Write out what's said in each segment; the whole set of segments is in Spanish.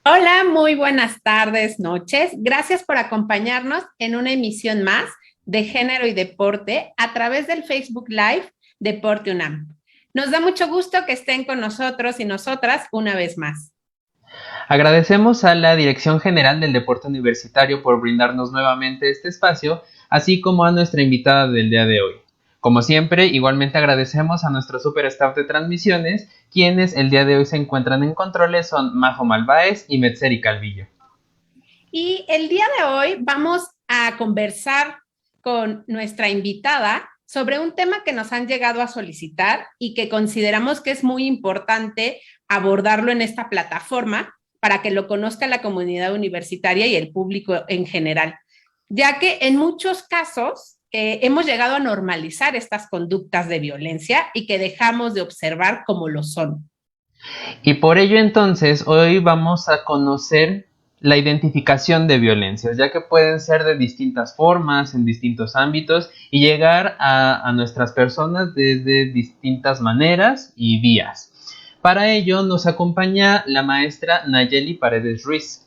Hola, muy buenas tardes, noches. Gracias por acompañarnos en una emisión más de Género y Deporte a través del Facebook Live Deporte UNAM. Nos da mucho gusto que estén con nosotros y nosotras una vez más. Agradecemos a la Dirección General del Deporte Universitario por brindarnos nuevamente este espacio, así como a nuestra invitada del día de hoy. Como siempre, igualmente agradecemos a nuestro super staff de transmisiones, quienes el día de hoy se encuentran en controles son Majo Malváez y Metzeri Calvillo. Y el día de hoy vamos a conversar con nuestra invitada sobre un tema que nos han llegado a solicitar y que consideramos que es muy importante abordarlo en esta plataforma para que lo conozca la comunidad universitaria y el público en general, ya que en muchos casos hemos llegado a normalizar estas conductas de violencia y que dejamos de observar como lo son. Y por ello entonces hoy vamos a conocer la identificación de violencias, ya que pueden ser de distintas formas, en distintos ámbitos, y llegar a nuestras personas desde distintas maneras y vías. Para ello nos acompaña la maestra Nayeli Paredes Ruiz.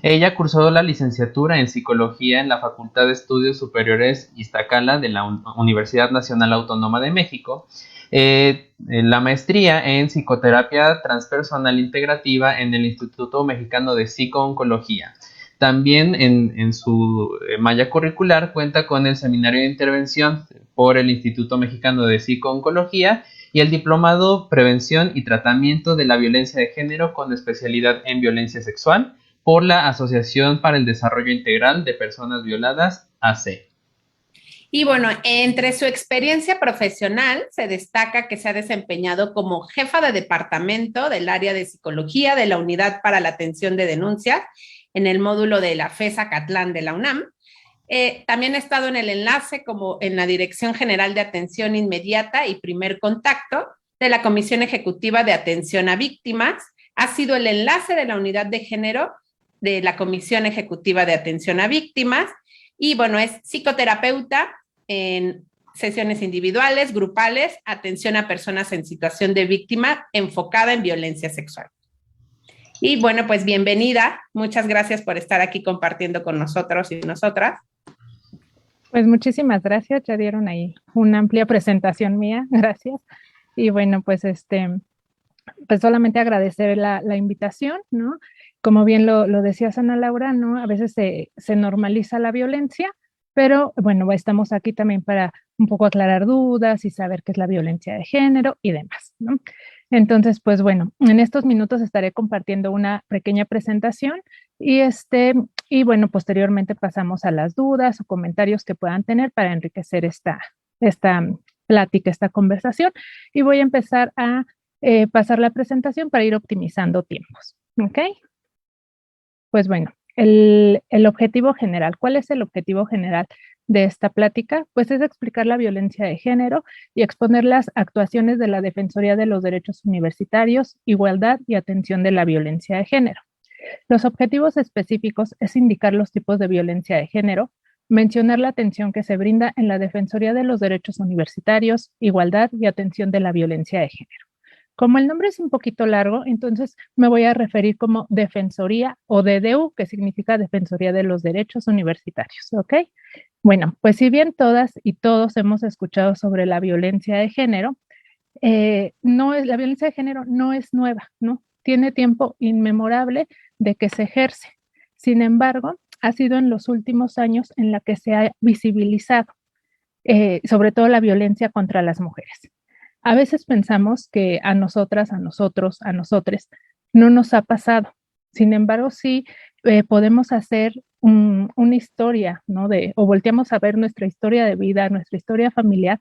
Ella cursó la licenciatura en Psicología en la Facultad de Estudios Superiores Iztacala de la Universidad Nacional Autónoma de México, la maestría en Psicoterapia Transpersonal Integrativa en el Instituto Mexicano de Psico-Oncología. También en su malla curricular cuenta con el Seminario de Intervención por el Instituto Mexicano de Psico-Oncología y el Diplomado Prevención y Tratamiento de la Violencia de Género con especialidad en violencia sexual por la Asociación para el Desarrollo Integral de Personas Violadas, AC. Y bueno, entre su experiencia profesional se destaca que se ha desempeñado como jefa de departamento del área de psicología de la Unidad para la Atención de Denuncias en el módulo de la FESA Catlán de la UNAM. También ha estado en el enlace como en la Dirección General de Atención Inmediata y Primer Contacto de la Comisión Ejecutiva de Atención a Víctimas. Ha sido el enlace de la Unidad de Género de la Comisión Ejecutiva de Atención a Víctimas. Y bueno, es psicoterapeuta en sesiones individuales, grupales, atención a personas en situación de víctima enfocada en violencia sexual. Y bueno, pues bienvenida. Muchas gracias por estar aquí compartiendo con nosotros y nosotras. Pues muchísimas gracias, ya dieron ahí una amplia presentación mía, gracias. Y bueno, pues solamente agradecer la invitación, ¿no? Como bien lo decía Ana Laura, ¿no? A veces se normaliza la violencia, pero bueno, estamos aquí también para un poco aclarar dudas y saber qué es la violencia de género y demás, ¿no? Entonces, pues bueno, en estos minutos estaré compartiendo una pequeña presentación y y bueno, posteriormente pasamos a las dudas o comentarios que puedan tener para enriquecer esta plática, esta conversación. Y voy a empezar a pasar la presentación para ir optimizando tiempos. ¿Ok? Pues bueno, el objetivo general. ¿Cuál es el objetivo general de esta plática? Pues es explicar la violencia de género y exponer las actuaciones de la Defensoría de los Derechos Universitarios, Igualdad y Atención de la Violencia de Género. Los objetivos específicos es indicar los tipos de violencia de género, mencionar la atención que se brinda en la Defensoría de los Derechos Universitarios, Igualdad y Atención de la Violencia de Género. Como el nombre es un poquito largo, entonces me voy a referir como Defensoría o DDU, que significa Defensoría de los Derechos Universitarios, ¿ok? Bueno, pues si bien todas y todos hemos escuchado sobre la violencia de género, la violencia de género no es nueva, ¿no? Tiene tiempo inmemorable de que se ejerce. Sin embargo, ha sido en los últimos años en la que se ha visibilizado, sobre todo la violencia contra las mujeres. A veces pensamos que a nosotras, a nosotros, a nosotres no nos ha pasado. Sin embargo, sí podemos hacer una historia, ¿no? O volteamos a ver nuestra historia de vida, nuestra historia familiar.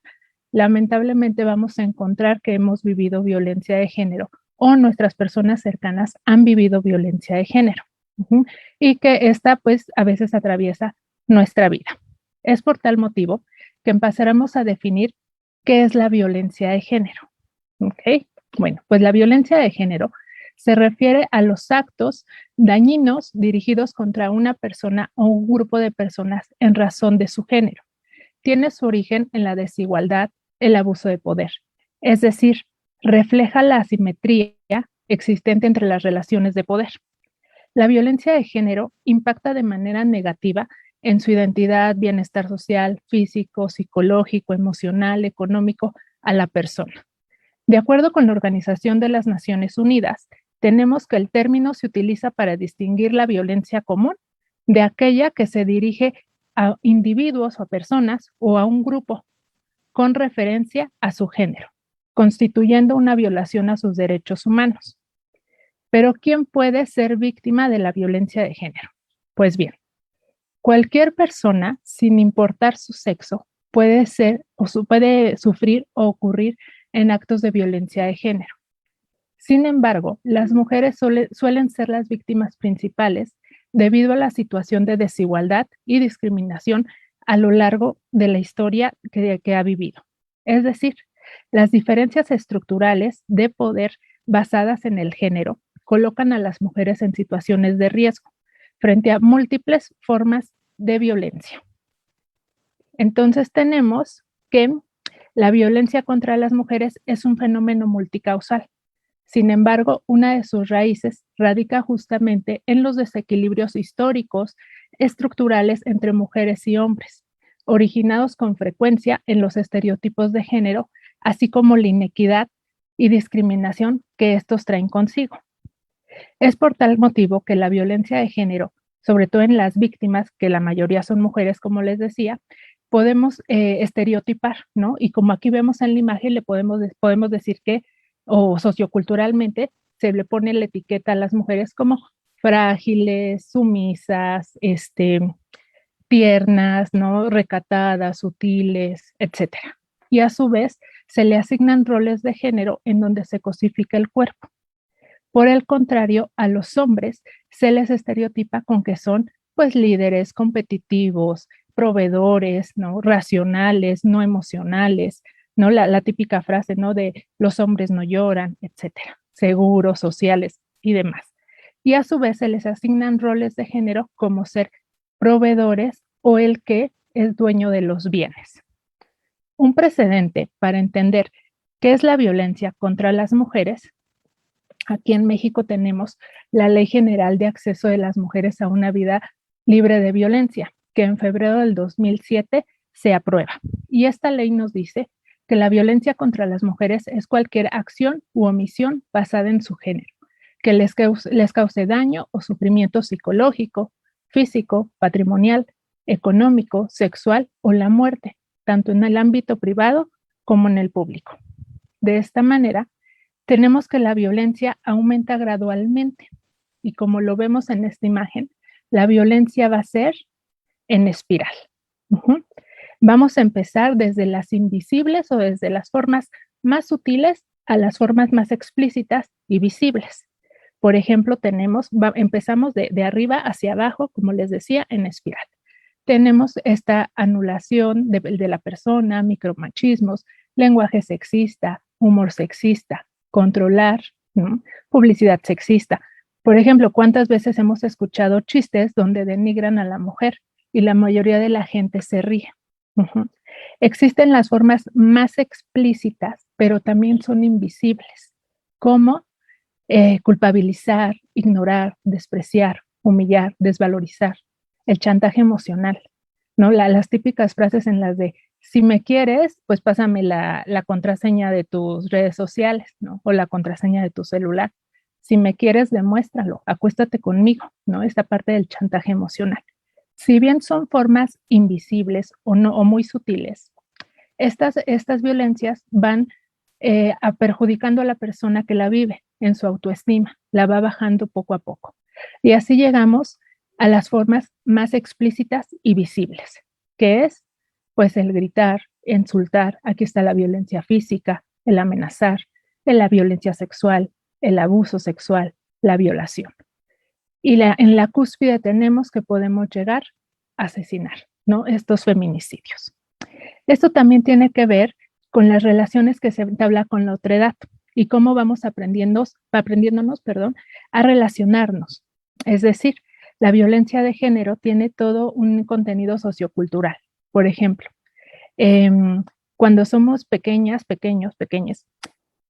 Lamentablemente vamos a encontrar que hemos vivido violencia de género o nuestras personas cercanas han vivido violencia de género. Y que esta pues a veces atraviesa nuestra vida. Es por tal motivo que empezaremos a definir qué es la violencia de género. ¿Ok? Bueno, pues la violencia de género se refiere a los actos dañinos dirigidos contra una persona o un grupo de personas en razón de su género. Tiene su origen en la desigualdad, el abuso de poder. Es decir, refleja la asimetría existente entre las relaciones de poder. La violencia de género impacta de manera negativa en su identidad, bienestar social, físico, psicológico, emocional, económico a la persona. De acuerdo con la Organización de las Naciones Unidas, tenemos que el término se utiliza para distinguir la violencia común de aquella que se dirige a individuos o a personas o a un grupo con referencia a su género, constituyendo una violación a sus derechos humanos. Pero ¿quién puede ser víctima de la violencia de género? Pues bien, cualquier persona, sin importar su sexo, puede sufrir o ocurrir en actos de violencia de género. Sin embargo, las mujeres suelen ser las víctimas principales debido a la situación de desigualdad y discriminación a lo largo de la historia que ha vivido. Es decir, las diferencias estructurales de poder basadas en el género colocan a las mujeres en situaciones de riesgo frente a múltiples formas de violencia. Entonces tenemos que la violencia contra las mujeres es un fenómeno multicausal. Sin embargo, una de sus raíces radica justamente en los desequilibrios históricos, estructurales entre mujeres y hombres, originados con frecuencia en los estereotipos de género, así como la inequidad y discriminación que estos traen consigo. Es por tal motivo que la violencia de género, sobre todo en las víctimas, que la mayoría son mujeres, como les decía, podemos estereotipar, ¿no? Y como aquí vemos en la imagen, le podemos decir que, o socioculturalmente, se le pone la etiqueta a las mujeres como frágiles, sumisas, tiernas, ¿no? Recatadas, sutiles, etcétera. Y a su vez, se le asignan roles de género en donde se cosifica el cuerpo. Por el contrario, a los hombres se les estereotipa con que son, pues, líderes competitivos, proveedores, ¿no? Racionales, no emocionales, ¿no? La típica frase, ¿no? De los hombres no lloran, etcétera, seguros, sociales y demás. Y a su vez se les asignan roles de género como ser proveedores o el que es dueño de los bienes. Un precedente para entender qué es la violencia contra las mujeres. Aquí en México tenemos la Ley General de Acceso de las Mujeres a una Vida Libre de Violencia, que en febrero del 2007 se aprueba. Y esta ley nos dice que la violencia contra las mujeres es cualquier acción u omisión basada en su género, que les cause daño o sufrimiento psicológico, físico, patrimonial, económico, sexual o la muerte, tanto en el ámbito privado como en el público. De esta manera, tenemos que la violencia aumenta gradualmente y como lo vemos en esta imagen, la violencia va a ser en espiral. Vamos a empezar desde las invisibles o desde las formas más sutiles a las formas más explícitas y visibles. Por ejemplo, empezamos de arriba hacia abajo, como les decía, en espiral. Tenemos esta anulación de la persona, micromachismos, lenguaje sexista, humor sexista, controlar, ¿no? Publicidad sexista. Por ejemplo, ¿cuántas veces hemos escuchado chistes donde denigran a la mujer y la mayoría de la gente se ríe? Existen las formas más explícitas, pero también son invisibles, como culpabilizar, ignorar, despreciar, humillar, desvalorizar, el chantaje emocional, ¿no? Las típicas frases en las de, si me quieres, pues pásame la contraseña de tus redes sociales, ¿no? O la contraseña de tu celular. Si me quieres, demuéstralo, acuéstate conmigo, ¿no? Esta parte del chantaje emocional. Si bien son formas invisibles o muy sutiles, estas violencias van perjudicando a la persona que la vive en su autoestima, la va bajando poco a poco. Y así llegamos a las formas más explícitas y visibles, que es pues el gritar, insultar, aquí está la violencia física, el amenazar, la violencia sexual, el abuso sexual, la violación. Y en la cúspide tenemos que podemos llegar a asesinar, ¿no? Estos feminicidios. Esto también tiene que ver con las relaciones que se entabla con la otredad y cómo vamos aprendiéndonos, a relacionarnos. Es decir, la violencia de género tiene todo un contenido sociocultural. Por ejemplo, cuando somos pequeñas, pequeños,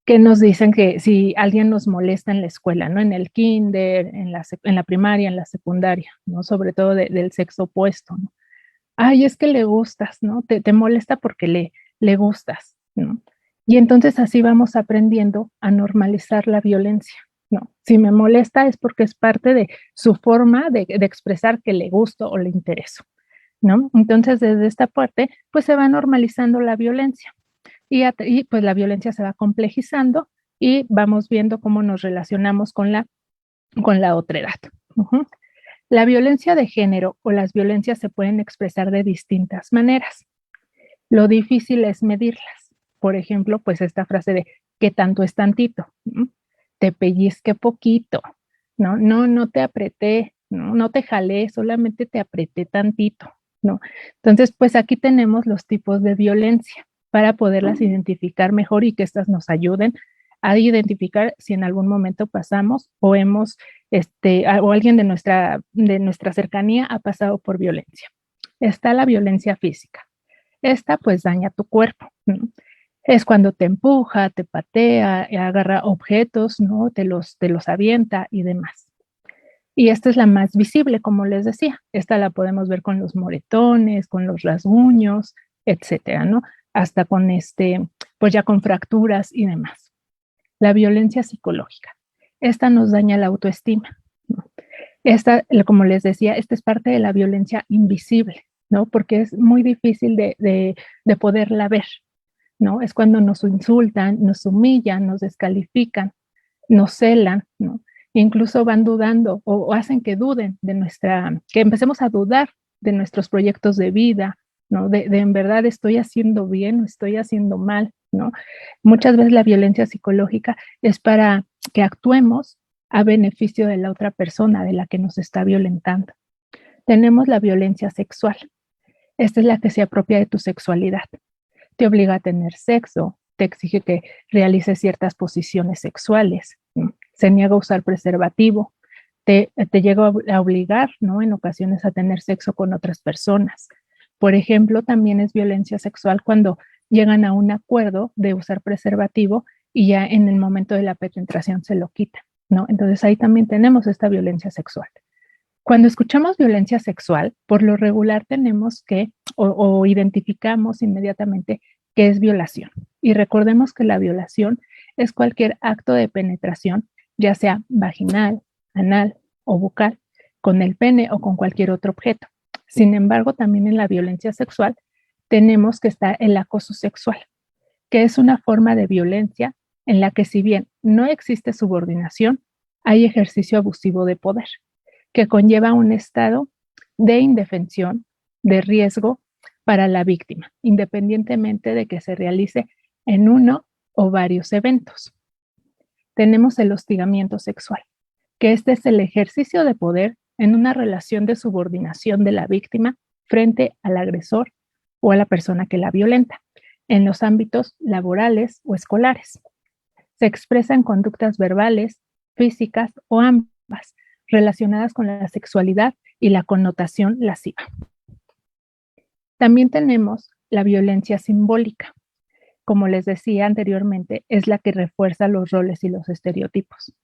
que nos dicen que si alguien nos molesta en la escuela, ¿no? En el kinder, en la primaria, en la secundaria, ¿no? Sobre todo del sexo opuesto, ¿no? Ay, es que le gustas, ¿no? Te molesta porque le gustas, ¿no? Y entonces así vamos aprendiendo a normalizar la violencia, ¿no? Si me molesta es porque es parte de su forma de expresar que le gusto o le intereso, ¿no? Entonces desde esta parte, pues se va normalizando la violencia y pues la violencia se va complejizando y vamos viendo cómo nos relacionamos con la otra edad. Uh-huh. La violencia de género o las violencias se pueden expresar de distintas maneras. Lo difícil es medirlas. Por ejemplo, pues esta frase de ¿qué tanto es tantito? ¿Mm? Te pellizqué poquito, ¿no? No, no te apreté, ¿no? No te jalé, solamente te apreté tantito, ¿no? Entonces, pues aquí tenemos los tipos de violencia para poderlas identificar mejor y que estas nos ayuden a identificar si en algún momento pasamos o hemos, o alguien de nuestra cercanía ha pasado por violencia. Está la violencia física. Esta pues daña tu cuerpo, ¿no? Es cuando te empuja, te patea, agarra objetos, ¿no? Te los avienta y demás. Y esta es la más visible, como les decía. Esta la podemos ver con los moretones, con los rasguños, etcétera, ¿no? Hasta con pues ya con fracturas y demás. La violencia psicológica. Esta nos daña la autoestima, ¿no? Esta, como les decía, esta es parte de la violencia invisible, ¿no? Porque es muy difícil de poderla ver, ¿no? Es cuando nos insultan, nos humillan, nos descalifican, nos celan, ¿no? Incluso van dudando o hacen que duden que empecemos a dudar de nuestros proyectos de vida, ¿no? De en verdad estoy haciendo bien o estoy haciendo mal, ¿no? Muchas veces la violencia psicológica es para que actuemos a beneficio de la otra persona, de la que nos está violentando. Tenemos la violencia sexual. Esta es la que se apropia de tu sexualidad. Te obliga a tener sexo, te exige que realices ciertas posiciones sexuales, ¿no? Se niega a usar preservativo, te llega a obligar, ¿no? En ocasiones a tener sexo con otras personas. Por ejemplo, también es violencia sexual cuando llegan a un acuerdo de usar preservativo y ya en el momento de la penetración se lo quita, ¿no? Entonces ahí también tenemos esta violencia sexual. Cuando escuchamos violencia sexual, por lo regular tenemos que o identificamos inmediatamente qué es violación. Y recordemos que la violación es cualquier acto de penetración, ya sea vaginal, anal o bucal, con el pene o con cualquier otro objeto. Sin embargo, también en la violencia sexual tenemos que estar el acoso sexual, que es una forma de violencia en la que si bien no existe subordinación, hay ejercicio abusivo de poder, que conlleva un estado de indefensión, de riesgo para la víctima, independientemente de que se realice en uno o varios eventos. Tenemos el hostigamiento sexual, que este es el ejercicio de poder en una relación de subordinación de la víctima frente al agresor o a la persona que la violenta, en los ámbitos laborales o escolares. Se expresa en conductas verbales, físicas o ambas, relacionadas con la sexualidad y la connotación lasciva. También tenemos la violencia simbólica. Como les decía anteriormente, es la que refuerza los roles y los estereotipos.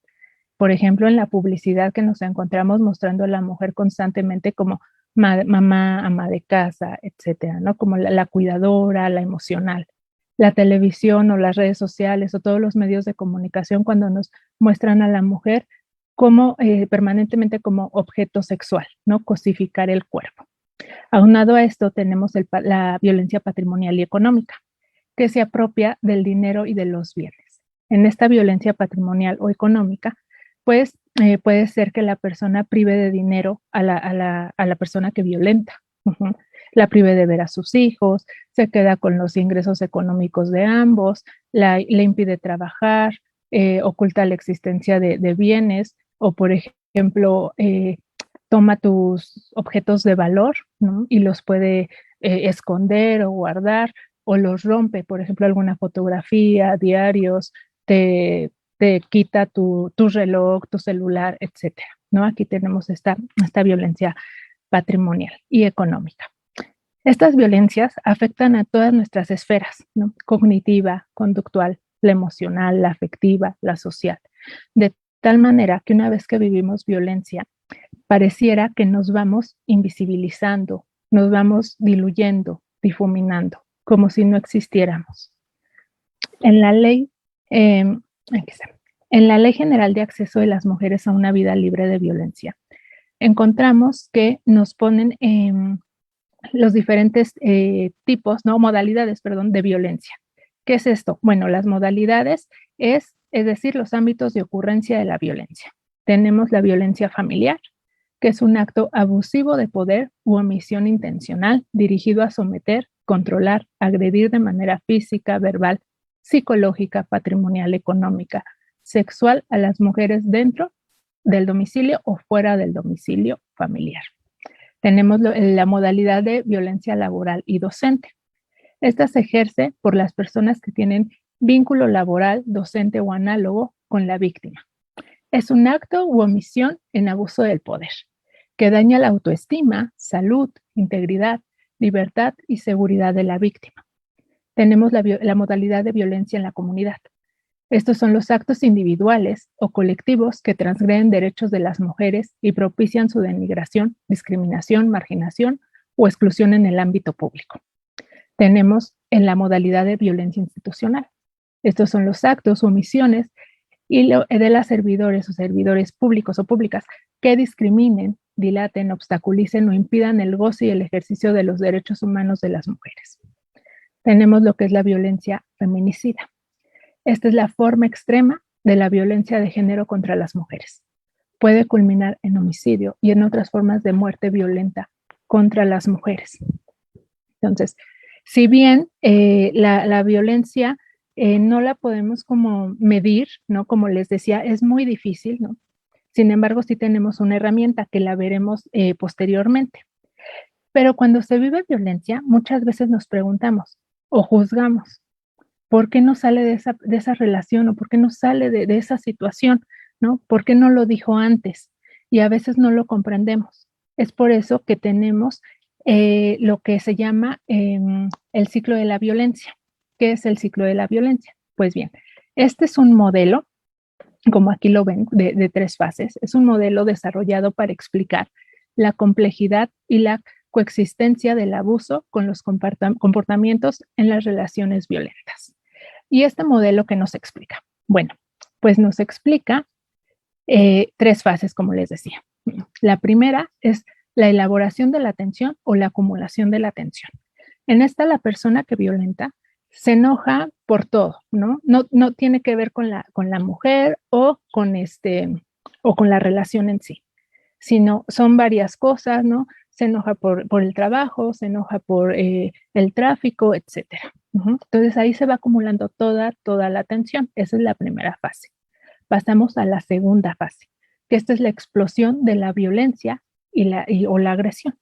Por ejemplo, en la publicidad que nos encontramos mostrando a la mujer constantemente como mamá, ama de casa, etcétera, ¿no? Como la cuidadora, la emocional. La televisión o las redes sociales o todos los medios de comunicación cuando nos muestran a la mujer como permanentemente como objeto sexual, ¿no? Cosificar el cuerpo. Aunado a esto tenemos la violencia patrimonial y económica, que se apropia del dinero y de los bienes. En esta violencia patrimonial o económica, pues puede ser que la persona prive de dinero a la persona que violenta. Uh-huh. La prive de ver a sus hijos, se queda con los ingresos económicos de ambos, le impide trabajar, oculta la existencia de bienes o, por ejemplo, toma tus objetos de valor, ¿no? Y los puede esconder o guardar o los rompe, por ejemplo, alguna fotografía, diarios, te quita tu reloj, tu celular, etcétera, ¿no? Aquí tenemos esta violencia patrimonial y económica. Estas violencias afectan a todas nuestras esferas, ¿no? Cognitiva, conductual, la emocional, la afectiva, la social. De tal manera que una vez que vivimos violencia, pareciera que nos vamos invisibilizando, nos vamos diluyendo, difuminando, como si no existiéramos. En la ley, aquí está. En la Ley General de Acceso de las Mujeres a una Vida Libre de Violencia, encontramos que nos ponen los diferentes tipos, no, modalidades, perdón, de violencia. ¿Qué es esto? Bueno, las modalidades es decir, los ámbitos de ocurrencia de la violencia. Tenemos la violencia familiar, que es un acto abusivo de poder u omisión intencional dirigido a someter, controlar, agredir de manera física, verbal, psicológica, patrimonial, económica, sexual a las mujeres dentro del domicilio o fuera del domicilio familiar. Tenemos la modalidad de violencia laboral y docente. Esta se ejerce por las personas que tienen vínculo laboral, docente o análogo con la víctima. Es un acto u omisión en abuso del poder, que daña la autoestima, salud, integridad, libertad y seguridad de la víctima. Tenemos la modalidad de violencia en la comunidad. Estos son los actos individuales o colectivos que transgreden derechos de las mujeres y propician su denigración, discriminación, marginación o exclusión en el ámbito público. Tenemos en la modalidad de violencia institucional. Estos son los actos o omisiones de las servidores o servidores públicos o públicas que discriminen, dilaten, obstaculicen o impidan el goce y el ejercicio de los derechos humanos de las mujeres. Tenemos lo que es la violencia feminicida. Esta es la forma extrema de la violencia de género contra las mujeres. Puede culminar en homicidio y en otras formas de muerte violenta contra las mujeres. Entonces, si bien la violencia no la podemos como medir, ¿no? Como les decía, es muy difícil, ¿no? Sin embargo, sí tenemos una herramienta que la veremos posteriormente. Pero cuando se vive violencia, muchas veces nos preguntamos o juzgamos, ¿por qué no sale de esa relación o por qué no sale de esa situación? ¿No? ¿Por qué no lo dijo antes? Y a veces no lo comprendemos. Es por eso que tenemos lo que se llama el ciclo de la violencia. ¿Qué es el ciclo de la violencia? Pues bien, este es un modelo, como aquí lo ven, de 3 fases. Es un modelo desarrollado para explicar la complejidad y la coexistencia del abuso con los comportamientos en las relaciones violentas. ¿Y este modelo qué nos explica? Bueno, pues nos explica 3 fases, como les decía. La primera es la elaboración de la atención o la acumulación de la atención. En esta, la persona que violenta se enoja por todo, ¿no? No tiene que ver con la mujer o con la relación en sí, sino son varias cosas, ¿no? Se enoja por el trabajo, se enoja por el tráfico, etcétera. Entonces ahí se va acumulando toda la atención. Esa es la primera fase. Pasamos a la segunda fase, que esta es la explosión de la violencia o la agresión.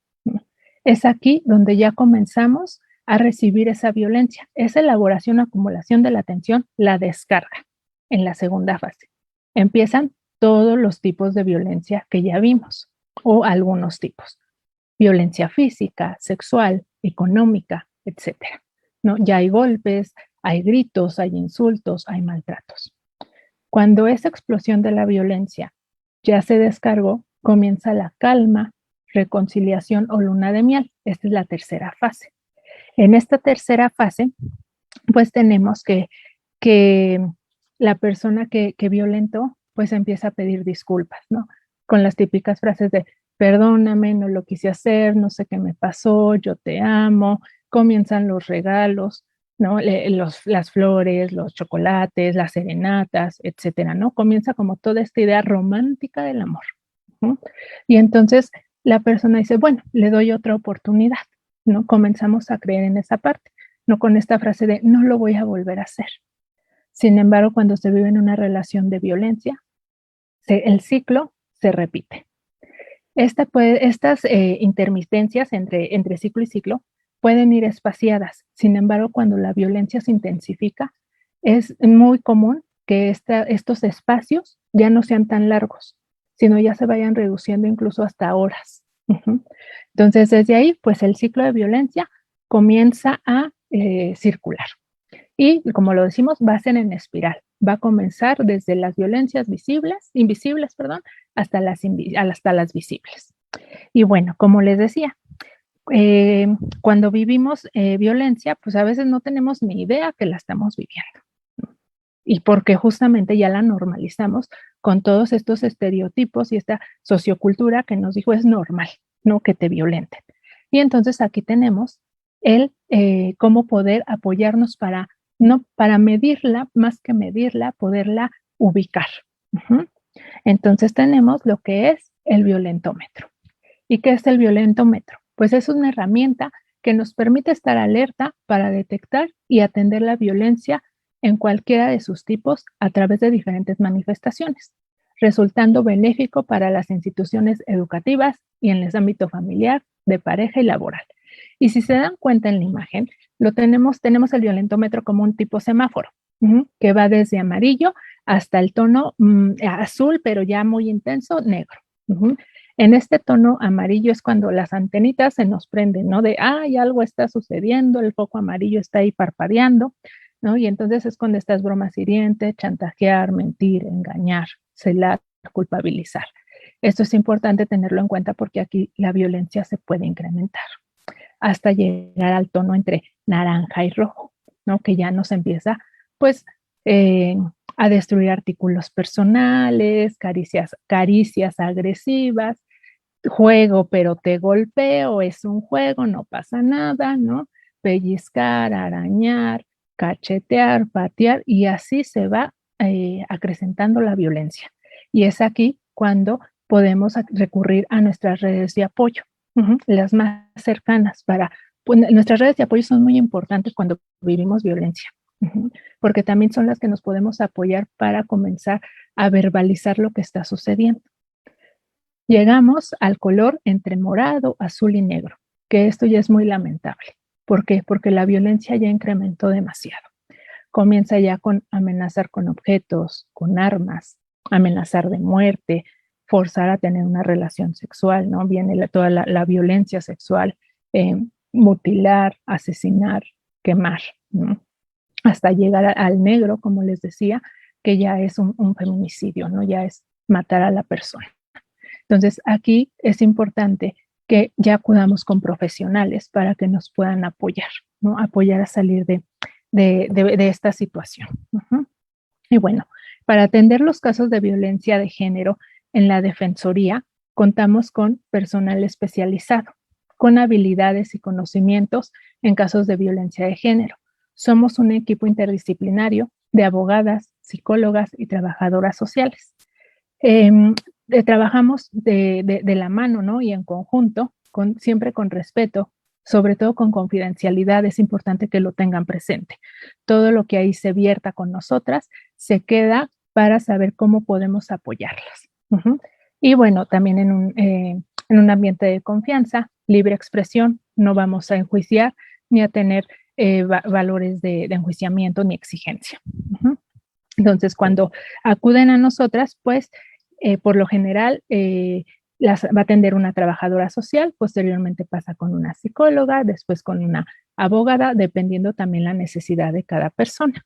Es aquí donde ya comenzamos a recibir esa violencia. Esa elaboración, acumulación de la atención, la descarga en la segunda fase. Empiezan todos los tipos de violencia que ya vimos, o algunos tipos. Violencia física, sexual, económica, etcétera. ¿No? Ya hay golpes, hay gritos, hay insultos, hay maltratos. Cuando esa explosión de la violencia ya se descargó, comienza la calma, reconciliación o luna de miel. Esta es la tercera fase. En esta tercera fase, pues tenemos que la persona que violentó, pues empieza a pedir disculpas, ¿no? Con las típicas frases de, perdóname, no lo quise hacer, no sé qué me pasó, yo te amo. Comienzan los regalos, ¿no? Las flores, los chocolates, las serenatas, etcétera, ¿no? Comienza como toda esta idea romántica del amor, ¿no? Y entonces la persona dice, bueno, le doy otra oportunidad, ¿no? Comenzamos a creer en esa parte, no con esta frase de no lo voy a volver a hacer. Sin embargo, cuando se vive en una relación de violencia, el ciclo se repite. Estas intermitencias entre ciclo y ciclo pueden ir espaciadas. Sin embargo, cuando la violencia se intensifica, es muy común que estos espacios ya no sean tan largos, sino ya se vayan reduciendo incluso hasta horas. Entonces, desde ahí, pues el ciclo de violencia comienza a circular. Y como lo decimos, va a ser en espiral. Va a comenzar desde las violencias invisibles, perdón, hasta las visibles. Y bueno, como les decía, cuando vivimos violencia, pues a veces no tenemos ni idea que la estamos viviendo. Y porque justamente ya la normalizamos con todos estos estereotipos y esta sociocultura que nos dijo es normal, ¿no? Que te violenten. Y entonces aquí tenemos el cómo poder apoyarnos para medirla, más que medirla, poderla ubicar. Uh-huh. Entonces tenemos lo que es el violentómetro. ¿Y qué es el violentómetro? Pues es una herramienta que nos permite estar alerta para detectar y atender la violencia en cualquiera de sus tipos a través de diferentes manifestaciones, resultando benéfico para las instituciones educativas y en el ámbito familiar, de pareja y laboral. Y si se dan cuenta en la imagen, tenemos el violentómetro como un tipo semáforo, que va desde amarillo hasta el tono azul, pero ya muy intenso, negro. En este tono amarillo es cuando las antenitas se nos prenden, ¿no? De, algo está sucediendo, el foco amarillo está ahí parpadeando, ¿no? Y entonces es cuando estas bromas hirientes, chantajear, mentir, engañar, celar, culpabilizar. Esto es importante tenerlo en cuenta porque aquí la violencia se puede incrementar hasta llegar al tono entre naranja y rojo, ¿no? Que ya nos empieza, pues, a destruir artículos personales, caricias agresivas, juego pero te golpeo, es un juego, no pasa nada, ¿no? Pellizcar, arañar, cachetear, patear y así se va acrecentando la violencia. Y es aquí cuando podemos recurrir a nuestras redes de apoyo, las más cercanas pues, nuestras redes de apoyo son muy importantes cuando vivimos violencia, porque también son las que nos podemos apoyar para comenzar a verbalizar lo que está sucediendo. Llegamos al color entre morado, azul y negro, que esto ya es muy lamentable. ¿Por qué? Porque la violencia ya incrementó demasiado. Comienza ya con amenazar con objetos, con armas, amenazar de muerte, forzar a tener una relación sexual, ¿no? Viene toda la violencia sexual, mutilar, asesinar, quemar, ¿no? Hasta llegar al negro, como les decía, que ya es un feminicidio, ¿no? Ya es matar a la persona. Entonces, aquí es importante que ya acudamos con profesionales para que nos puedan apoyar, ¿no? Apoyar a salir de esta situación. Y bueno, para atender los casos de violencia de género en la Defensoría, contamos con personal especializado, con habilidades y conocimientos en casos de violencia de género. Somos un equipo interdisciplinario de abogadas, psicólogas y trabajadoras sociales. Trabajamos de la mano, ¿no? Y en conjunto, siempre con respeto, sobre todo con confidencialidad, es importante que lo tengan presente. Todo lo que ahí se vierta con nosotras se queda para saber cómo podemos apoyarlas. Y bueno, también en un ambiente de confianza, libre expresión, no vamos a enjuiciar ni a tener valores de enjuiciamiento ni exigencia. Entonces, cuando acuden a nosotras, pues, por lo general, va a atender una trabajadora social, posteriormente pasa con una psicóloga, después con una abogada, dependiendo también la necesidad de cada persona.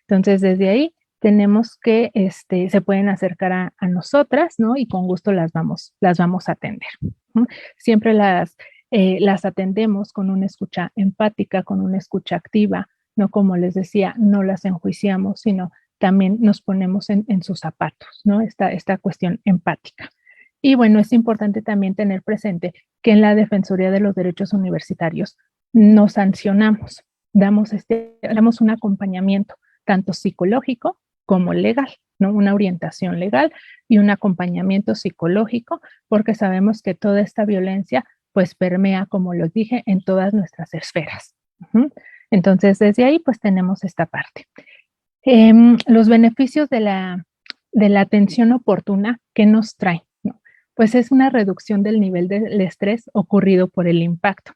Entonces, desde ahí tenemos que, se pueden acercar a nosotras, ¿no? Y con gusto las vamos a atender. Siempre las atendemos con una escucha empática, con una escucha activa, no, como les decía, no las enjuiciamos, sino también nos ponemos en sus zapatos, ¿no? Esta cuestión empática. Y bueno, es importante también tener presente que en la Defensoría de los Derechos Universitarios nos sancionamos, damos un acompañamiento tanto psicológico como legal, ¿no? Una orientación legal y un acompañamiento psicológico, porque sabemos que toda esta violencia pues permea, como les dije, en todas nuestras esferas. Entonces, desde ahí, pues tenemos esta parte. Los beneficios de la atención oportuna, ¿qué nos trae? ¿No? Pues es una reducción del nivel del estrés ocurrido por el impacto.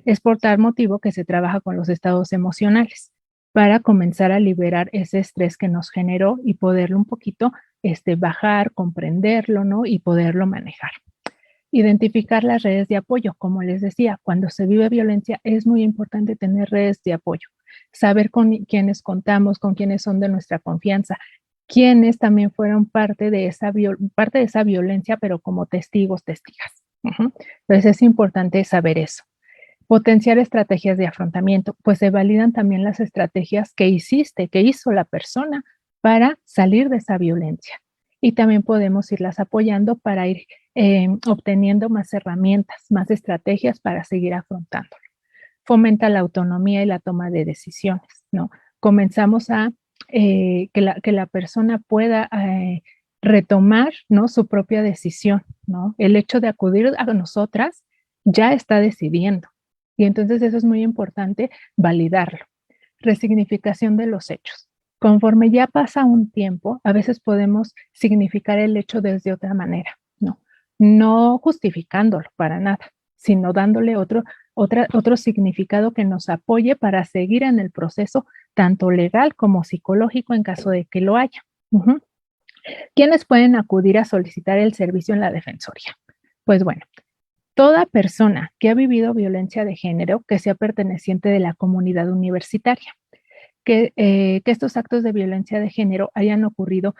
Es por tal motivo que se trabaja con los estados emocionales para comenzar a liberar ese estrés que nos generó y poderlo un poquito bajar, comprenderlo, ¿no? Y poderlo manejar. Identificar las redes de apoyo. Como les decía, cuando se vive violencia es muy importante tener redes de apoyo. Saber con quiénes contamos, con quiénes son de nuestra confianza, quiénes también fueron parte de esa violencia, pero como testigos, testigas. Entonces es importante saber eso. Potenciar estrategias de afrontamiento, pues se validan también las estrategias que hizo la persona para salir de esa violencia. Y también podemos irlas apoyando para ir obteniendo más herramientas, más estrategias para seguir afrontándolo. Fomenta la autonomía y la toma de decisiones, ¿no? Comenzamos a que la persona pueda retomar, ¿no?, su propia decisión, ¿no? El hecho de acudir a nosotras ya está decidiendo. Y entonces eso es muy importante validarlo. Resignificación de los hechos. Conforme ya pasa un tiempo, a veces podemos significar el hecho desde otra manera, ¿no? No justificándolo para nada, sino dándole otro significado que nos apoye para seguir en el proceso tanto legal como psicológico en caso de que lo haya. ¿Quiénes pueden acudir a solicitar el servicio en la Defensoría? Pues bueno, toda persona que ha vivido violencia de género que sea perteneciente de la comunidad universitaria, que estos actos de violencia de género hayan ocurrido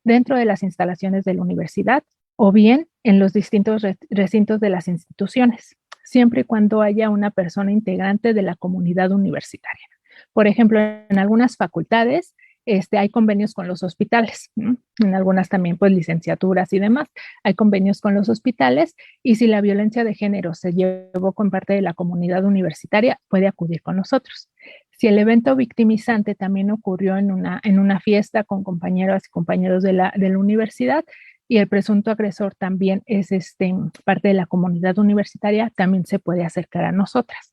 dentro de las instalaciones de la universidad o bien en los distintos recintos de las instituciones, siempre y cuando haya una persona integrante de la comunidad universitaria. Por ejemplo, en algunas facultades hay convenios con los hospitales, ¿no? En algunas también, pues, licenciaturas y demás, hay convenios con los hospitales, y si la violencia de género se llevó con parte de la comunidad universitaria, puede acudir con nosotros. Si el evento victimizante también ocurrió en una fiesta con compañeras y compañeros de la universidad, y el presunto agresor también es parte de la comunidad universitaria, también se puede acercar a nosotras.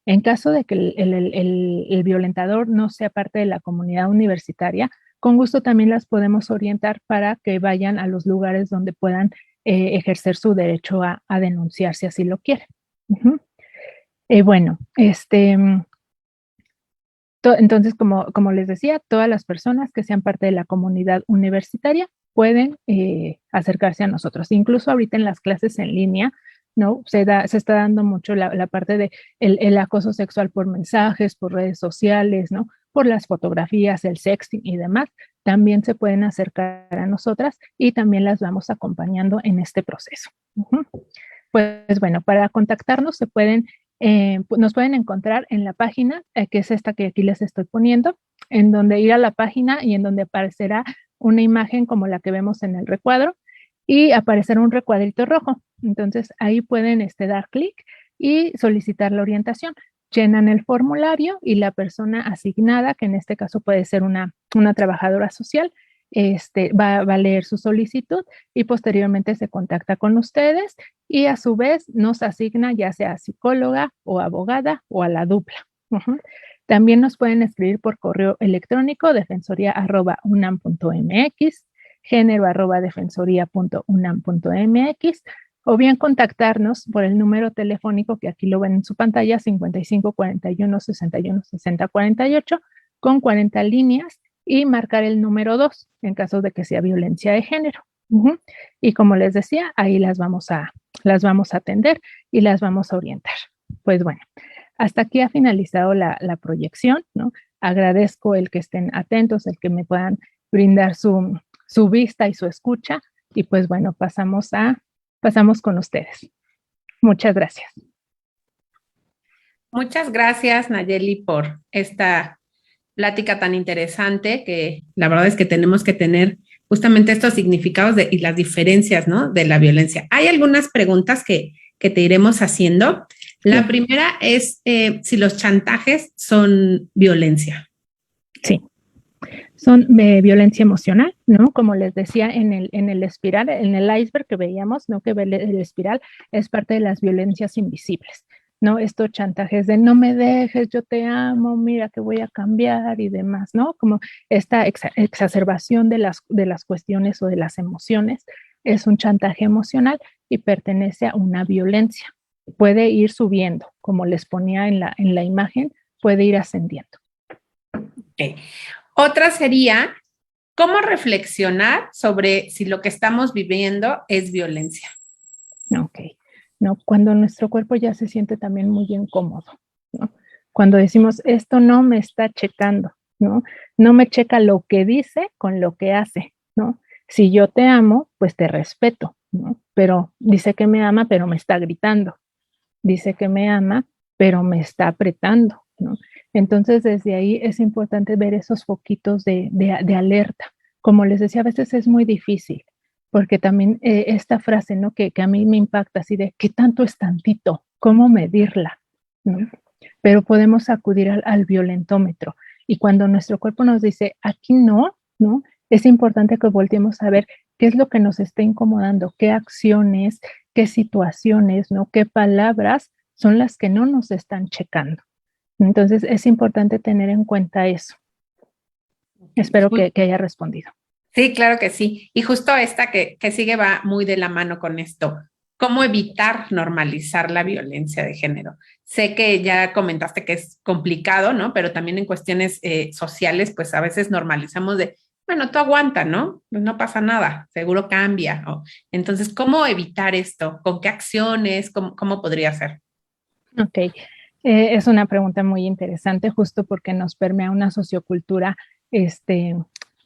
En caso de que el violentador no sea parte de la comunidad universitaria, con gusto también las podemos orientar para que vayan a los lugares donde puedan ejercer su derecho a denunciar si así lo quieren. Bueno, entonces, como les decía, todas las personas que sean parte de la comunidad universitaria pueden acercarse a nosotros. Incluso ahorita en las clases en línea, ¿no? Se está dando mucho la parte de el acoso sexual por mensajes, por redes sociales, ¿no? Por las fotografías, el sexting y demás. También se pueden acercar a nosotras y también las vamos acompañando en este proceso. Pues bueno, para contactarnos nos pueden encontrar en la página, que es esta que aquí les estoy poniendo, en donde ir a la página y en donde aparecerá una imagen como la que vemos en el recuadro y aparecerá un recuadrito rojo. Entonces ahí pueden dar clic y solicitar la orientación. Llenan el formulario y la persona asignada, que en este caso puede ser una trabajadora social, va a leer su solicitud y posteriormente se contacta con ustedes y a su vez nos asigna ya sea psicóloga o abogada o a la dupla. También nos pueden escribir por correo electrónico defensoría@unam.mx, género@defensoría.unam.mx, o bien contactarnos por el número telefónico que aquí lo ven en su pantalla, 55 41 61 60 48, con 40 líneas, y marcar el número 2 en caso de que sea violencia de género. Y como les decía, ahí las vamos a atender y las vamos a orientar. Pues bueno, hasta aquí ha finalizado la proyección, ¿no? Agradezco el que estén atentos, el que me puedan brindar su vista y su escucha, y pues bueno, pasamos con ustedes. Muchas gracias. Muchas gracias, Nayeli, por esta plática tan interesante, que la verdad es que tenemos que tener justamente estos significados y las diferencias, ¿no?, de la violencia. Hay algunas preguntas que te iremos haciendo. La primera es si los chantajes son violencia. Sí, son violencia emocional, ¿no? Como les decía, en el espiral, en el iceberg que veíamos, ¿no? Que el espiral es parte de las violencias invisibles, ¿no? Estos chantajes de no me dejes, yo te amo, mira que voy a cambiar y demás, ¿no? Como esta exacerbación de las cuestiones o de las emociones es un chantaje emocional y pertenece a una violencia. Puede ir subiendo, como les ponía en la imagen, puede ir ascendiendo. Okay. Otra sería, ¿cómo reflexionar sobre si lo que estamos viviendo es violencia? Ok. ¿No? Cuando nuestro cuerpo ya se siente también muy incómodo, ¿no? Cuando decimos, esto no me está checando, ¿no? No me checa lo que dice con lo que hace, ¿no? Si yo te amo, pues te respeto, ¿no? Pero dice que me ama, pero me está gritando. Dice que me ama, pero me está apretando, ¿no? Entonces, desde ahí es importante ver esos foquitos de alerta. Como les decía, a veces es muy difícil, porque también esta frase, ¿no? Que a mí me impacta así de, ¿qué tanto es tantito? ¿Cómo medirla? ¿No? Pero podemos acudir al violentómetro. Y cuando nuestro cuerpo nos dice, aquí no, ¿no? Es importante que volteemos a ver qué es lo que nos está incomodando, qué acciones, qué situaciones, ¿no? Qué palabras son las que no nos están checando. Entonces es importante tener en cuenta eso. Espero que haya respondido. Sí, claro que sí. Y justo esta que sigue va muy de la mano con esto. ¿Cómo evitar normalizar la violencia de género? Sé que ya comentaste que es complicado, ¿no? Pero también en cuestiones sociales, pues a veces normalizamos de, bueno, tú aguanta, ¿no? Pues no pasa nada, seguro cambia. Entonces, ¿cómo evitar esto? ¿Con qué acciones? ¿Cómo podría ser? Ok, es una pregunta muy interesante justo porque nos permea una sociocultura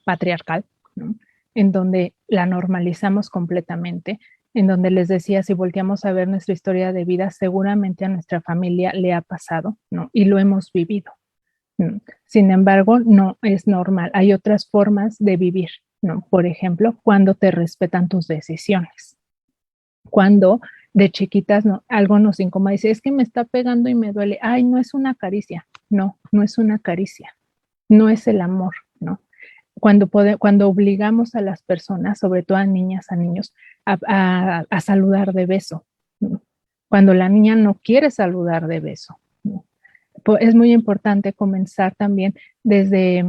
patriarcal, ¿no? En donde la normalizamos completamente, en donde les decía, si volteamos a ver nuestra historia de vida, seguramente a nuestra familia le ha pasado, ¿no? Y lo hemos vivido. ¿No? Sin embargo, no es normal. Hay otras formas de vivir, ¿no? Por ejemplo, cuando te respetan tus decisiones. Cuando de chiquitas no, algo nos incomoda, dice, es que me está pegando y me duele. Ay, no es una caricia. No, no es una caricia. No es el amor, ¿no? Cuando obligamos a las personas, sobre todo a niñas, a niños, a saludar de beso, ¿no? Cuando la niña no quiere saludar de beso, ¿no? Es muy importante comenzar también desde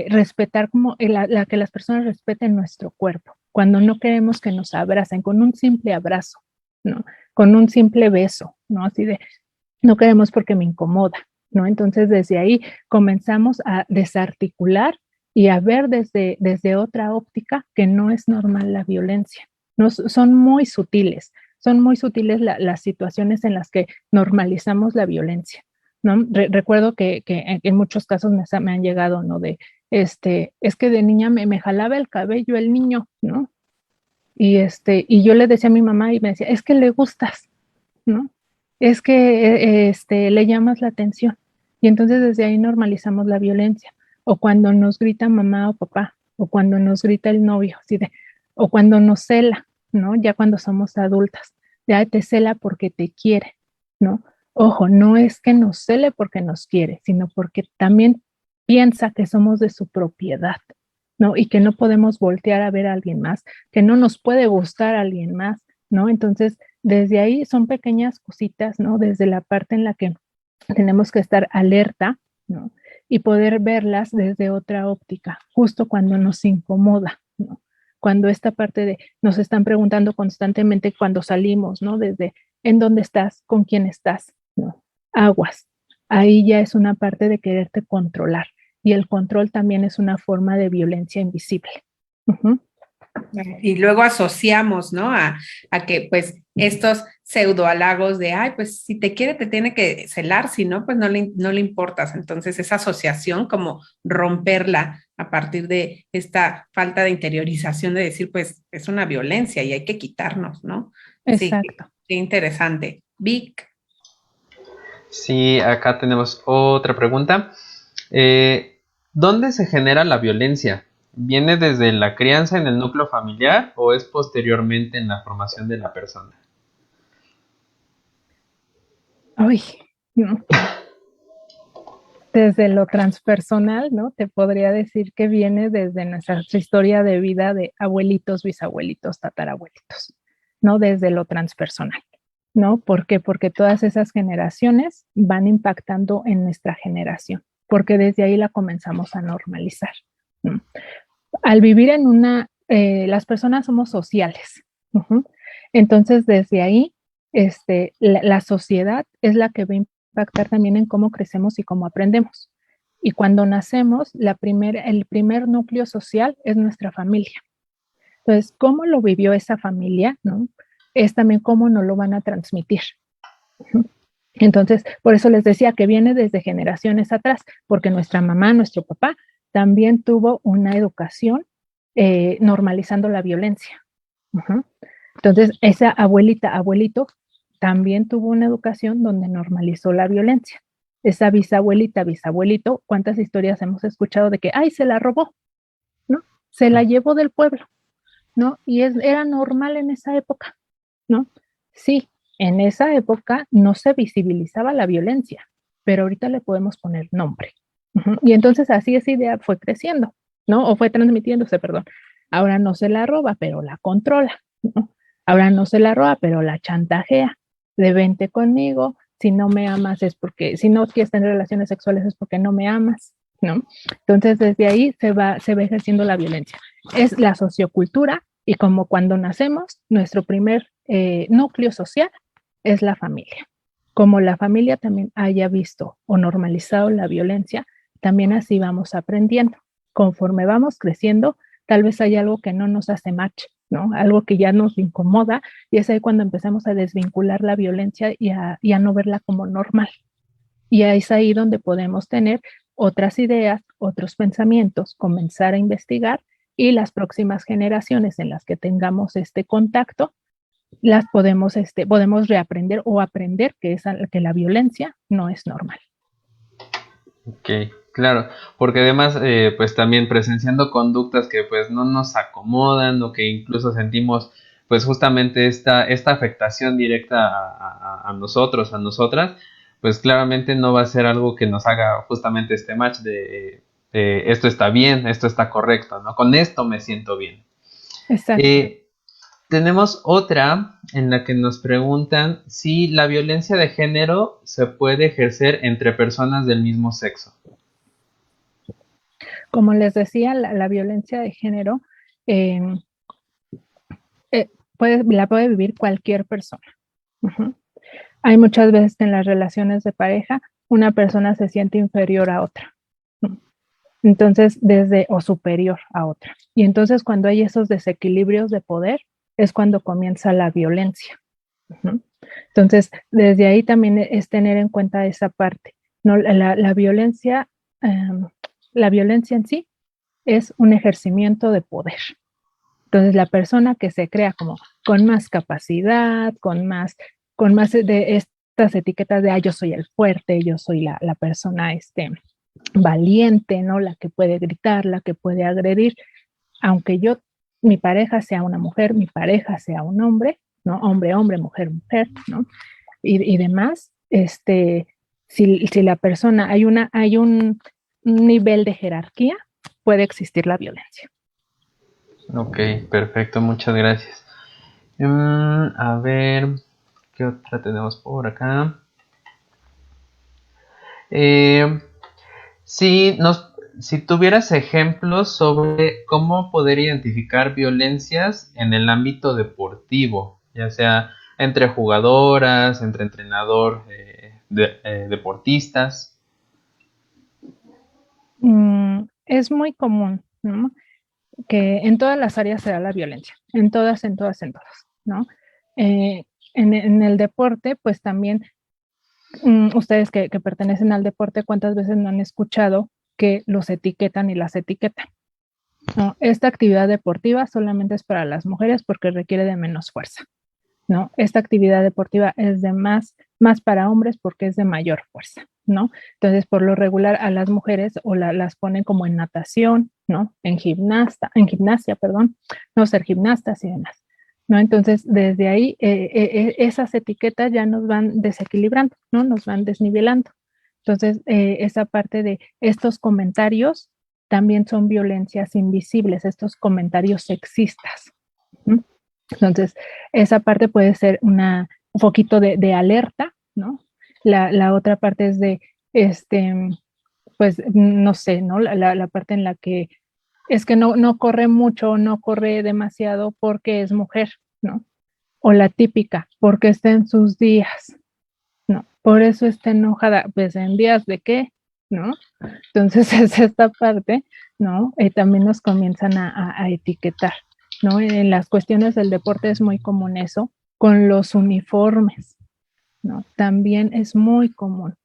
respetar como que las personas respeten nuestro cuerpo. Cuando no queremos que nos abracen con un simple abrazo, ¿no? Con un simple beso, ¿no? Así de, no queremos porque me incomoda, ¿no? Entonces desde ahí comenzamos a desarticular y a ver desde otra óptica que no es normal la violencia. No, son muy sutiles las situaciones en las que normalizamos la violencia. ¿No? Recuerdo que en muchos casos me han llegado, ¿no? Es que de niña me jalaba el cabello el niño, ¿no? Y yo le decía a mi mamá y me decía, es que le gustas, ¿no? Es que le llamas la atención. Y entonces desde ahí normalizamos la violencia. O cuando nos grita mamá o papá, o cuando nos grita el novio, así de, o cuando nos cela, ¿no? Ya cuando somos adultas, ya te cela porque te quiere, ¿no? Ojo, no es que nos cele porque nos quiere, sino porque también piensa que somos de su propiedad, ¿no? Y que no podemos voltear a ver a alguien más, que no nos puede gustar a alguien más, ¿no? Entonces, desde ahí son pequeñas cositas, ¿no? Desde la parte en la que tenemos que estar alerta, ¿no? Y poder verlas desde otra óptica, justo cuando nos incomoda, ¿no? Cuando esta parte de nos están preguntando constantemente cuando salimos, ¿no? Desde en dónde estás, con quién estás, ¿no? Aguas. Ahí ya es una parte de quererte controlar. Y el control también es una forma de violencia invisible. Uh-huh. Y luego asociamos, ¿no? A que pues estos pseudohalagos de, ay, pues si te quiere te tiene que celar, si no, pues no le importas. Entonces esa asociación como romperla a partir de esta falta de interiorización de decir, pues es una violencia y hay que quitarnos, ¿no? Exacto. Sí, qué interesante. Vic. Sí, acá tenemos otra pregunta. ¿Dónde se genera la violencia? ¿Viene desde la crianza en el núcleo familiar o es posteriormente en la formación de la persona? Ay, no. Desde lo transpersonal, ¿no? Te podría decir que viene desde nuestra historia de vida de abuelitos, bisabuelitos, tatarabuelitos, ¿no? Desde lo transpersonal, ¿no? ¿Por qué? Porque todas esas generaciones van impactando en nuestra generación, porque desde ahí la comenzamos a normalizar, ¿no? Al vivir en las personas somos sociales, uh-huh. Entonces desde ahí, la sociedad es la que va a impactar también en cómo crecemos y cómo aprendemos. Y cuando nacemos, el primer núcleo social es nuestra familia. Entonces, ¿cómo lo vivió esa familia? ¿No? Es también cómo nos lo van a transmitir. Entonces, por eso les decía que viene desde generaciones atrás, porque nuestra mamá, nuestro papá, también tuvo una educación normalizando la violencia. Uh-huh. Entonces, esa abuelita, abuelito, también tuvo una educación donde normalizó la violencia. Esa bisabuelita, bisabuelito, ¿cuántas historias hemos escuchado de que, ay, se la robó, ¿no? Se la llevó del pueblo, ¿no? Y era normal en esa época, ¿no? Sí, en esa época no se visibilizaba la violencia, pero ahorita le podemos poner nombre. Uh-huh. Y entonces así esa idea fue creciendo, ¿no? O fue transmitiéndose, perdón. Ahora no se la roba, pero la controla, ¿no? Ahora no se la roba, pero la chantajea. De vente conmigo, si no me amas es porque, si no quieres tener relaciones sexuales es porque no me amas, ¿no? Entonces desde ahí se va ejerciendo la violencia. Es la sociocultura y como cuando nacemos, nuestro primer núcleo social es la familia. Como la familia también haya visto o normalizado la violencia, también así vamos aprendiendo. Conforme vamos creciendo, tal vez hay algo que no nos hace match, ¿no? Algo que ya nos incomoda y es ahí cuando empezamos a desvincular la violencia y a no verla como normal. Y es ahí donde podemos tener otras ideas, otros pensamientos, comenzar a investigar y las próximas generaciones en las que tengamos este contacto, las podemos reaprender o aprender que la violencia no es normal. Ok, claro, porque además pues también presenciando conductas que pues no nos acomodan o que incluso sentimos pues justamente esta afectación directa a nosotros, a nosotras, pues claramente no va a ser algo que nos haga justamente este match de esto está bien, esto está correcto, ¿no? Con esto me siento bien. Exacto. Tenemos otra en la que nos preguntan si la violencia de género se puede ejercer entre personas del mismo sexo. Como les decía, la violencia de género la puede vivir cualquier persona. Uh-huh. Hay muchas veces que en las relaciones de pareja una persona se siente inferior a otra. Entonces, o superior a otra. Y entonces cuando hay esos desequilibrios de poder, es cuando comienza la violencia. Uh-huh. Entonces, desde ahí también es tener en cuenta esa parte. ¿No? La violencia en sí es un ejercimiento de poder. Entonces, la persona que se crea como con más capacidad, con más de estas etiquetas de, yo soy el fuerte, yo soy la persona valiente, ¿no? La que puede gritar, la que puede agredir, aunque mi pareja sea una mujer, mi pareja sea un hombre, ¿no? Hombre, hombre, mujer, mujer, ¿no? Y demás, si la persona, hay un nivel de jerarquía, puede existir la violencia. Ok, perfecto, muchas gracias. A ver, ¿qué otra tenemos por acá? Si tuvieras ejemplos sobre cómo poder identificar violencias en el ámbito deportivo, ya sea entre jugadoras, entre entrenador, deportistas. Es muy común, ¿no? Que en todas las áreas se da la violencia, en todas, ¿no? En el deporte, pues también, ustedes que pertenecen al deporte, ¿cuántas veces no han escuchado que los etiquetan y las etiquetan? No, esta actividad deportiva solamente es para las mujeres porque requiere de menos fuerza, ¿no? Esta actividad deportiva es de más para hombres porque es de mayor fuerza, ¿no? Entonces, por lo regular a las mujeres o las ponen como en natación, ¿no? En gimnasia, perdón, no ser gimnastas y demás, ¿no? Entonces, desde ahí, esas etiquetas ya nos van desequilibrando, ¿no? Nos van desnivelando. Entonces, esa parte de estos comentarios también son violencias invisibles, estos comentarios sexistas, ¿no? Entonces, esa parte puede ser un poquito de alerta, ¿no? La otra parte es pues, no sé, ¿no? La parte en la que es que no corre mucho, no corre demasiado porque es mujer, ¿no? O la típica, porque está en sus días, ¿no? Por eso está enojada, pues en días de qué, ¿no? Entonces es esta parte, ¿no? También nos comienzan a etiquetar, ¿no? En las cuestiones del deporte es muy común eso, con los uniformes, ¿no? También es muy común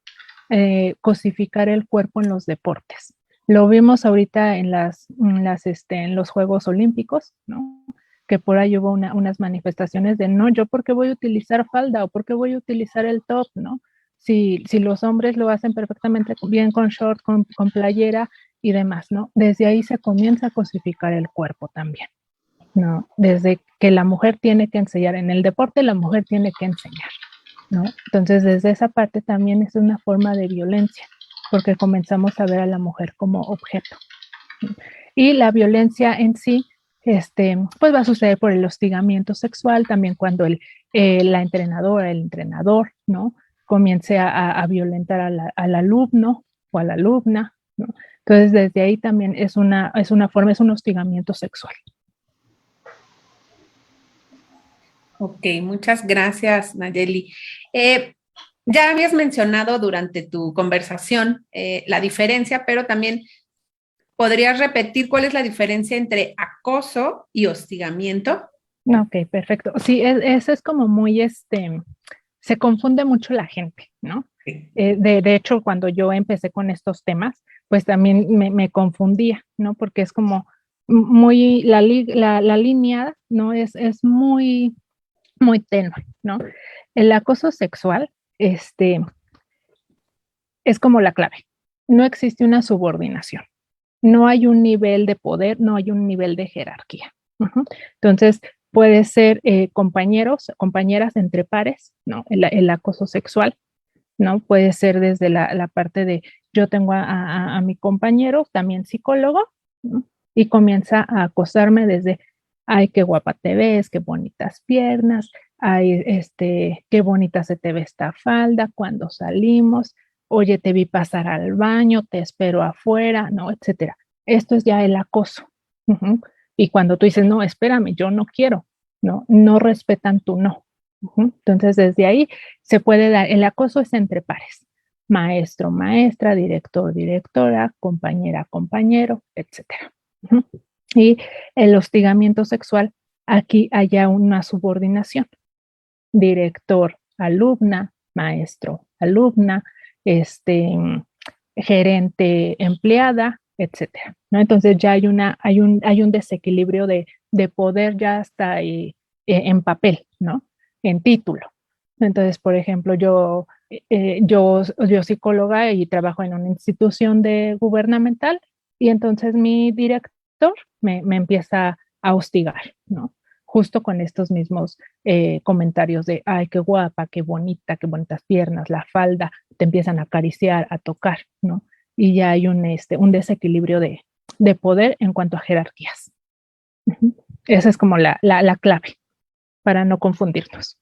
cosificar el cuerpo en los deportes. Lo vimos ahorita en en los Juegos Olímpicos, ¿no? Que por ahí hubo unas manifestaciones de no, yo porque voy a utilizar falda o porque voy a utilizar el top, ¿no? Si los hombres lo hacen perfectamente bien con short, con playera y demás, ¿no? Desde ahí se comienza a cosificar el cuerpo también, ¿no? Desde que la mujer tiene que enseñar, en el deporte la mujer tiene que enseñar, ¿no? Entonces, desde esa parte también es una forma de violencia, porque comenzamos a ver a la mujer como objeto. Y la violencia en sí, pues va a suceder por el hostigamiento sexual, también cuando la entrenadora, el entrenador, ¿no? Comience a violentar al alumno o a la alumna, ¿no? Entonces, desde ahí también es una forma, es un hostigamiento sexual. Ok, muchas gracias, Nayeli. Ya habías mencionado durante tu conversación la diferencia, pero también podrías repetir cuál es la diferencia entre acoso y hostigamiento. Ok, perfecto. Sí, eso es como muy, se confunde mucho la gente, ¿no? Sí. De hecho, cuando yo empecé con estos temas, pues también me confundía, ¿no? Porque es como muy, la línea, ¿no? Es muy, muy tenue, ¿no? El acoso sexual, es como la clave. No existe una subordinación. No hay un nivel de poder, no hay un nivel de jerarquía. Entonces, puede ser compañeros, compañeras entre pares, ¿no? El acoso sexual, ¿no? Puede ser desde la parte de yo tengo a mi compañero, también psicólogo, ¿no? Y comienza a acosarme desde, ay, qué guapa te ves, qué bonitas piernas, ay, qué bonita se te ve esta falda, cuando salimos, oye, te vi pasar al baño, te espero afuera, ¿no? Etcétera. Esto es ya el acoso. Y cuando tú dices, no, espérame, yo no quiero, ¿no? No respetan tu no. Entonces, desde ahí se puede dar, el acoso es entre pares, maestro, maestra, director, directora, compañera, compañero, etcétera. Y el hostigamiento sexual, aquí haya una subordinación, director, alumna, maestro, alumna, gerente, empleada, etcétera, ¿no? Entonces ya hay un desequilibrio de poder ya hasta ahí, en papel, ¿no? En título. Entonces, por ejemplo, yo psicóloga y trabajo en una institución gubernamental y entonces mi director me empieza a hostigar, ¿no? Justo con estos mismos comentarios de, ay, qué guapa, qué bonitas piernas, la falda, te empiezan a acariciar, a tocar, ¿no? Y ya hay un desequilibrio de poder en cuanto a jerarquías. Esa es como la clave para no confundirnos.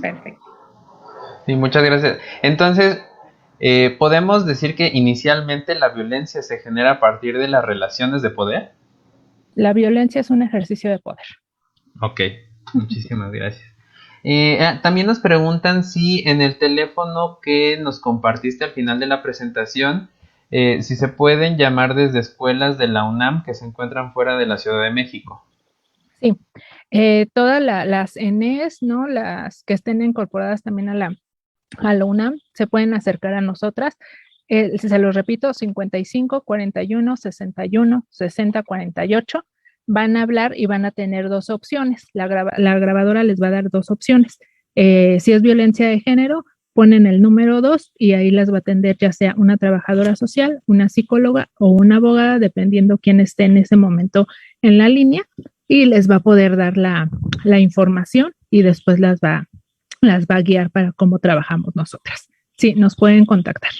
Perfecto. Sí, muchas gracias. Entonces, ¿podemos decir que inicialmente la violencia se genera a partir de las relaciones de poder? La violencia es un ejercicio de poder. Ok, muchísimas gracias. También nos preguntan si en el teléfono que nos compartiste al final de la presentación, si se pueden llamar desde escuelas de la UNAM que se encuentran fuera de la Ciudad de México. Sí, todas las ENES, ¿no? Las que estén incorporadas también a la UNAM, se pueden acercar a nosotras. Se los repito, 55 41 61 60 48. Van a hablar y van a tener dos opciones. La grabadora les va a dar dos opciones. Si es violencia de género, ponen el número 2 y ahí las va a atender ya sea una trabajadora social, una psicóloga o una abogada, dependiendo quién esté en ese momento en la línea, y les va a poder dar la información y después las va a guiar para cómo trabajamos nosotras. Sí, nos pueden contactar.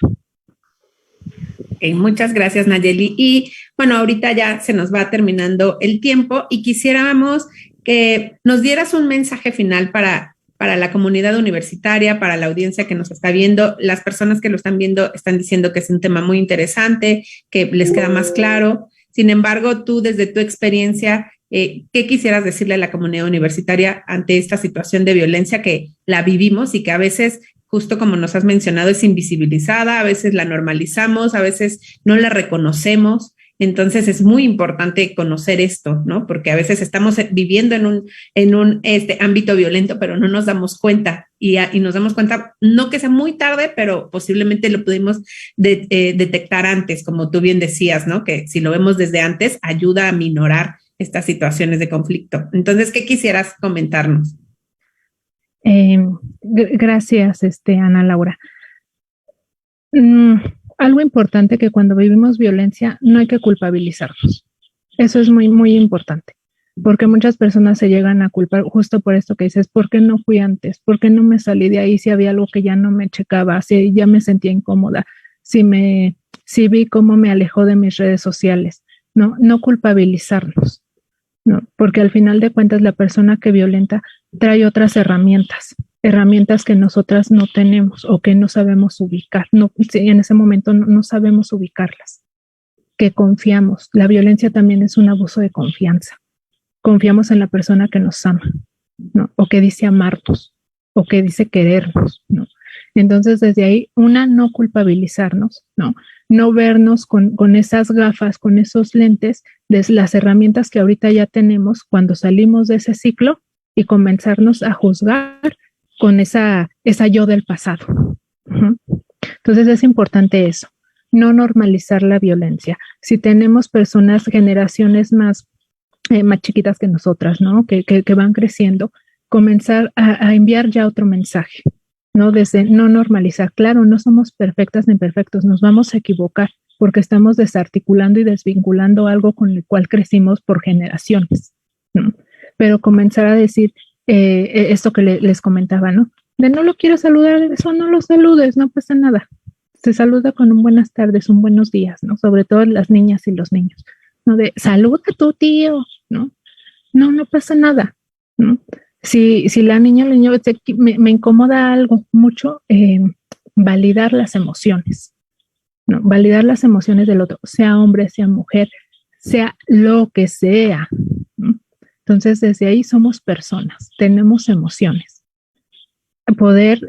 Okay, muchas gracias, Nayeli. Y bueno, ahorita ya se nos va terminando el tiempo y quisiéramos que nos dieras un mensaje final para la comunidad universitaria, para la audiencia que nos está viendo. Las personas que lo están viendo están diciendo que es un tema muy interesante, que les queda más claro. Sin embargo, tú desde tu experiencia, ¿qué quisieras decirle a la comunidad universitaria ante esta situación de violencia que la vivimos y que a veces, justo como nos has mencionado, es invisibilizada, a veces la normalizamos, a veces no la reconocemos? Entonces es muy importante conocer esto, ¿no? Porque a veces estamos viviendo en un ámbito violento, pero no nos damos cuenta y nos damos cuenta, no que sea muy tarde, pero posiblemente lo pudimos detectar antes, como tú bien decías, ¿no? Que si lo vemos desde antes, ayuda a minorar estas situaciones de conflicto. Entonces, ¿qué quisieras comentarnos? Gracias, Ana Laura. Algo importante que cuando vivimos violencia no hay que culpabilizarnos. Eso es muy, muy importante, porque muchas personas se llegan a culpar justo por esto que dices, ¿por qué no fui antes? ¿Por qué no me salí de ahí si había algo que ya no me checaba? Si ya me sentía incómoda, si vi cómo me alejó de mis redes sociales. No culpabilizarnos, ¿no? Porque al final de cuentas la persona que violenta trae otras herramientas que nosotras no tenemos o que no sabemos ubicar. No, en ese momento no sabemos ubicarlas, que confiamos. La violencia también es un abuso de confianza. Confiamos en la persona que nos ama, ¿no? O que dice amarnos, o que dice querernos, ¿no? Entonces, desde ahí, no culpabilizarnos, ¿no? No vernos con esas gafas, con esos lentes, de las herramientas que ahorita ya tenemos cuando salimos de ese ciclo y comenzarnos a juzgar con esa yo del pasado. Uh-huh. Entonces, es importante eso, no normalizar la violencia. Si tenemos personas, generaciones más chiquitas que nosotras, ¿no? Que van creciendo, comenzar a enviar ya otro mensaje, ¿no? Desde no normalizar. Claro, no somos perfectas ni perfectos, nos vamos a equivocar porque estamos desarticulando y desvinculando algo con el cual crecimos por generaciones, ¿no? Pero comenzar a decir esto que les comentaba, ¿no? De no lo quiero saludar, eso no lo saludes, no pasa nada. Se saluda con un buenas tardes, un buenos días, ¿no? Sobre todo las niñas y los niños, ¿no? De saluda a tu tío, ¿no? No pasa nada, ¿no? Si la niña o el niño me incomoda algo mucho, validar las emociones, ¿no? Validar las emociones del otro, sea hombre, sea mujer, sea lo que sea, ¿no? Entonces, desde ahí somos personas, tenemos emociones. Poder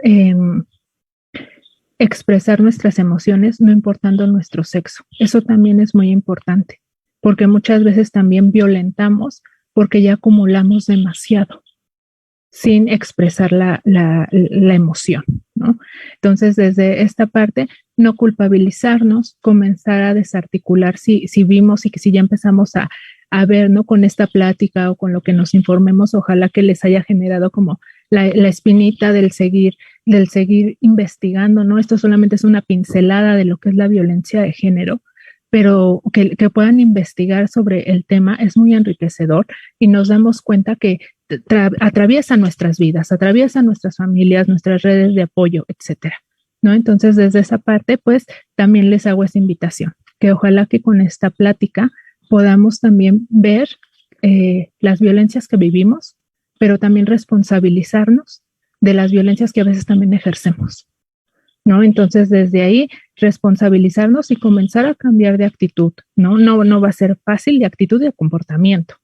expresar nuestras emociones no importando nuestro sexo. Eso también es muy importante, porque muchas veces también violentamos porque ya acumulamos demasiado sin expresar la emoción, ¿no? Entonces, desde esta parte, no culpabilizarnos, comenzar a desarticular si vimos y que si ya empezamos a ver, ¿no? Con esta plática o con lo que nos informemos, ojalá que les haya generado como la espinita del seguir investigando, ¿no? Esto solamente es una pincelada de lo que es la violencia de género, pero que puedan investigar sobre el tema es muy enriquecedor y nos damos cuenta que atraviesa nuestras vidas, atraviesa nuestras familias, nuestras redes de apoyo, etcétera, ¿no? Entonces, desde esa parte, pues, también les hago esa invitación, que ojalá que con esta plática podamos también ver las violencias que vivimos, pero también responsabilizarnos de las violencias que a veces también ejercemos, ¿no? Entonces, desde ahí, responsabilizarnos y comenzar a cambiar de actitud, ¿no? No va a ser fácil, de actitud y de comportamiento.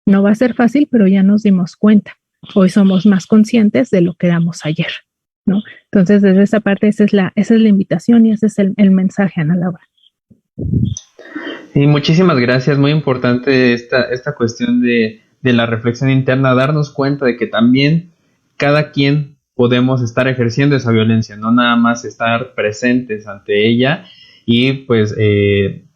No va a ser fácil, pero ya nos dimos cuenta. Hoy somos más conscientes de lo que éramos ayer, ¿no? Entonces, desde esa parte, esa es la invitación y ese es el mensaje, Ana Laura. Y muchísimas gracias, muy importante esta cuestión de la reflexión interna, darnos cuenta de que también cada quien podemos estar ejerciendo esa violencia, no nada más estar presentes ante ella y pues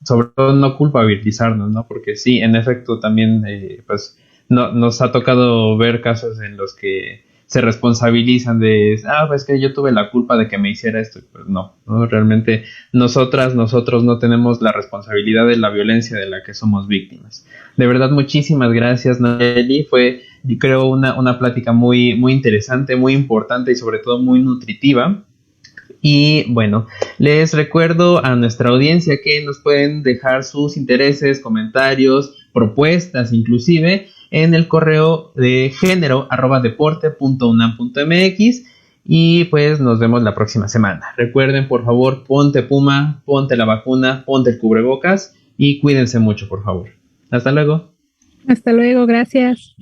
sobre todo no culpabilizarnos, ¿no? Porque sí, en efecto también pues nos ha tocado ver casos en los que se responsabilizan de, pues que yo tuve la culpa de que me hiciera esto. Pues no, realmente nosotros no tenemos la responsabilidad de la violencia de la que somos víctimas. De verdad, muchísimas gracias, Nayeli. Fue, yo creo, una plática muy, muy interesante, muy importante y sobre todo muy nutritiva. Y bueno, les recuerdo a nuestra audiencia que nos pueden dejar sus intereses, comentarios, propuestas inclusive en el correo de género@deporte.unam.mx y pues nos vemos la próxima semana. Recuerden, por favor, ponte Puma, ponte la vacuna, ponte el cubrebocas y cuídense mucho, por favor. Hasta luego. Hasta luego, gracias.